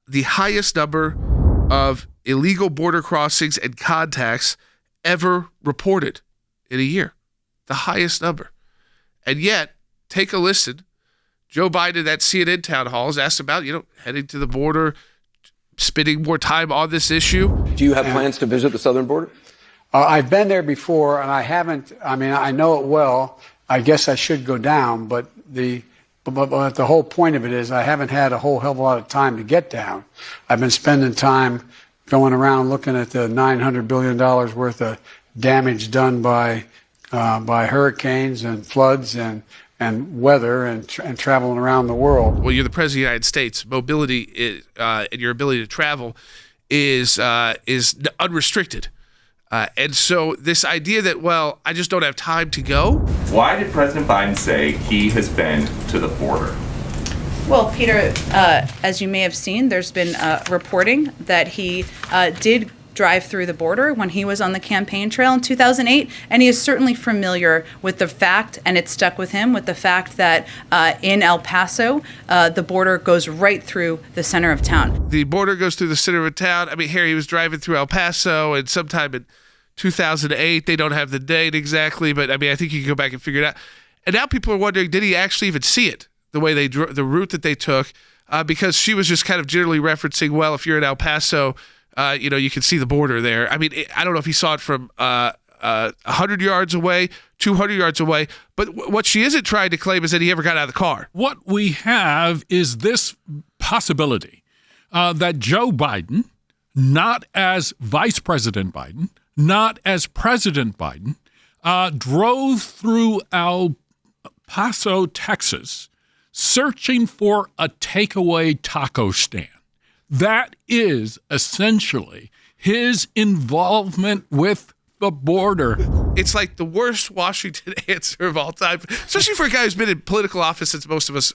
the highest number of illegal border crossings and contacts ever reported in a year. The highest number. And yet, take a listen. Joe Biden at CNN town halls asked about, heading to the border, spending more time on this issue. Do you have plans to visit the southern border? I've been there before, and I haven't. I know it well. I guess I should go down, but the whole point of it is I haven't had a whole hell of a lot of time to get down. I've been spending time going around looking at the $900 billion worth of damage done by hurricanes and floods and weather and traveling around the world. Well, you're the president of the United States. Mobility and your ability to travel is unrestricted. And so this idea that, I just don't have time to go. Why did President Biden say he has been to the border? Well, Peter, as you may have seen, there's been reporting that he did drive through the border when he was on the campaign trail in 2008, and he is certainly familiar with the fact, and it stuck with him, with the fact that in El Paso, the border goes right through the center of town. The border goes through the center of town. Here he was driving through El Paso, and sometime in 2008, they don't have the date exactly, but I think you can go back and figure it out. And now people are wondering, did he actually even see it, the way the route that they took? Because she was just kind of generally referencing, if you're in El Paso, you can see the border there. I don't know if he saw it from 100 yards away, 200 yards away, but what she isn't trying to claim is that he ever got out of the car. What we have is this possibility that Joe Biden, not as Vice President Biden, not as President Biden, drove through El Paso, Texas, searching for a takeaway taco stand. That is essentially his involvement with the border. It's like the worst Washington answer of all time, especially for a guy who's been in political office since most of us,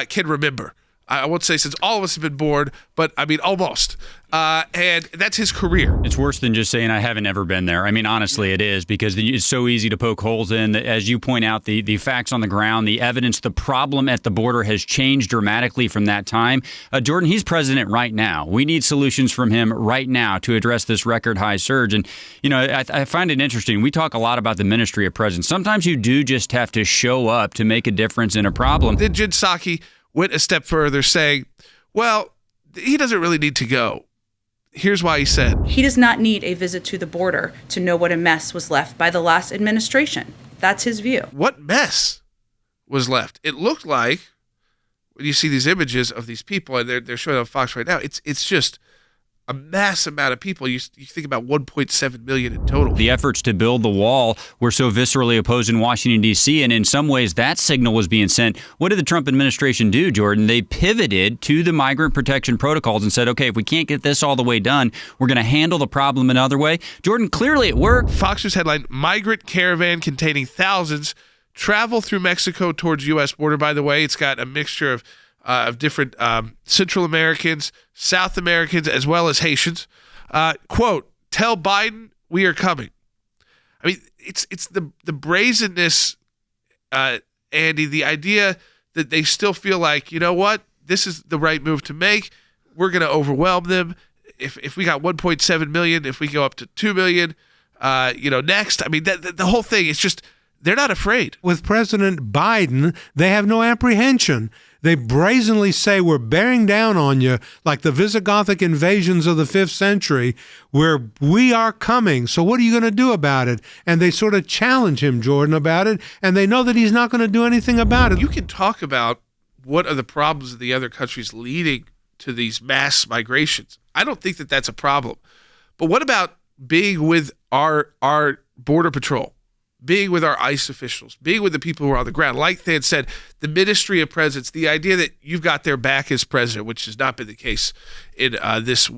can remember. I won't say since all of us have been born, but almost. And that's his career. It's worse than just saying I haven't ever been there. Honestly, it is, because it's so easy to poke holes in. As you point out, the facts on the ground, the evidence, the problem at the border has changed dramatically from that time. Jordan, he's president right now. We need solutions from him right now to address this record high surge. And, I find it interesting. We talk a lot about the ministry of presence. Sometimes you do just have to show up to make a difference in a problem. Then Jen Psaki went a step further, saying, he doesn't really need to go. Here's why he said. He does not need a visit to the border to know what a mess was left by the last administration. That's his view. What mess was left? It looked like, when you see these images of these people, and they're showing on Fox right now, it's just a mass amount of people. You think about 1.7 million in total. The efforts to build the wall were so viscerally opposed in Washington, D.C., and in some ways that signal was being sent. What did the Trump administration do, Jordan? They pivoted to the migrant protection protocols and said, okay, if we can't get this all the way done, we're going to handle the problem another way. Jordan, clearly it worked. Fox News headline, migrant caravan containing thousands travel through Mexico towards U.S. border. By the way, it's got a mixture of different Central Americans, South Americans, as well as Haitians. Quote, tell Biden we are coming. It's the brazenness, Andy, the idea that they still feel like, you know what, this is the right move to make. We're going to overwhelm them. If we got 1.7 million, if we go up to 2 million, next. The whole thing, it's just, they're not afraid. With President Biden, they have no apprehension. They brazenly say, we're bearing down on you like the Visigothic invasions of the 5th century, where we are coming. So what are you going to do about it? And they sort of challenge him, Jordan, about it, and they know that he's not going to do anything about it. You can talk about what are the problems of the other countries leading to these mass migrations. I don't think that that's a problem. But what about being with our Border Patrol? Being with our ICE officials, being with the people who are on the ground. Like Than said, the ministry of presence, the idea that you've got their back as president, which has not been the case in this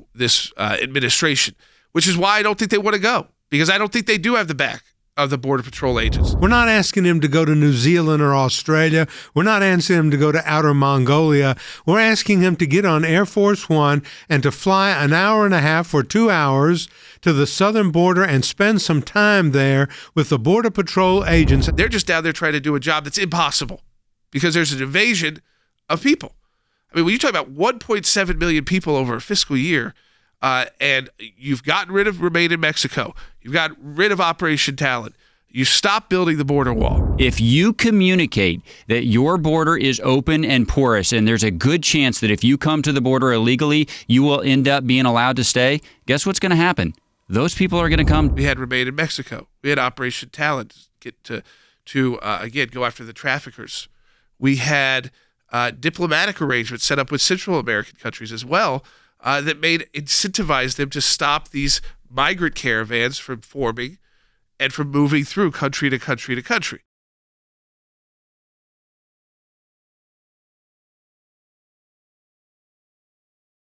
administration, which is why I don't think they want to go, because I don't think they do have the back of the Border Patrol agents. We're not asking him to go to New Zealand or Australia. We're not asking him to go to outer Mongolia. We're asking him to get on Air Force One and to fly an hour and a half or 2 hours to the southern border and spend some time there with the Border Patrol agents. They're just down there trying to do a job that's impossible because there's an invasion of people. I mean, when you talk about 1.7 million people over a fiscal year, and you've gotten rid of Remain in Mexico, you've got rid of Operation Talon, you stop building the border wall. If you communicate that your border is open and porous, and there's a good chance that if you come to the border illegally, you will end up being allowed to stay, guess what's going to happen? Those people are going to come. We had Remain in Mexico. We had Operation Talon get to again, go after the traffickers. We had diplomatic arrangements set up with Central American countries as well that incentivized them to stop these migrant caravans from forming and from moving through country to country to country.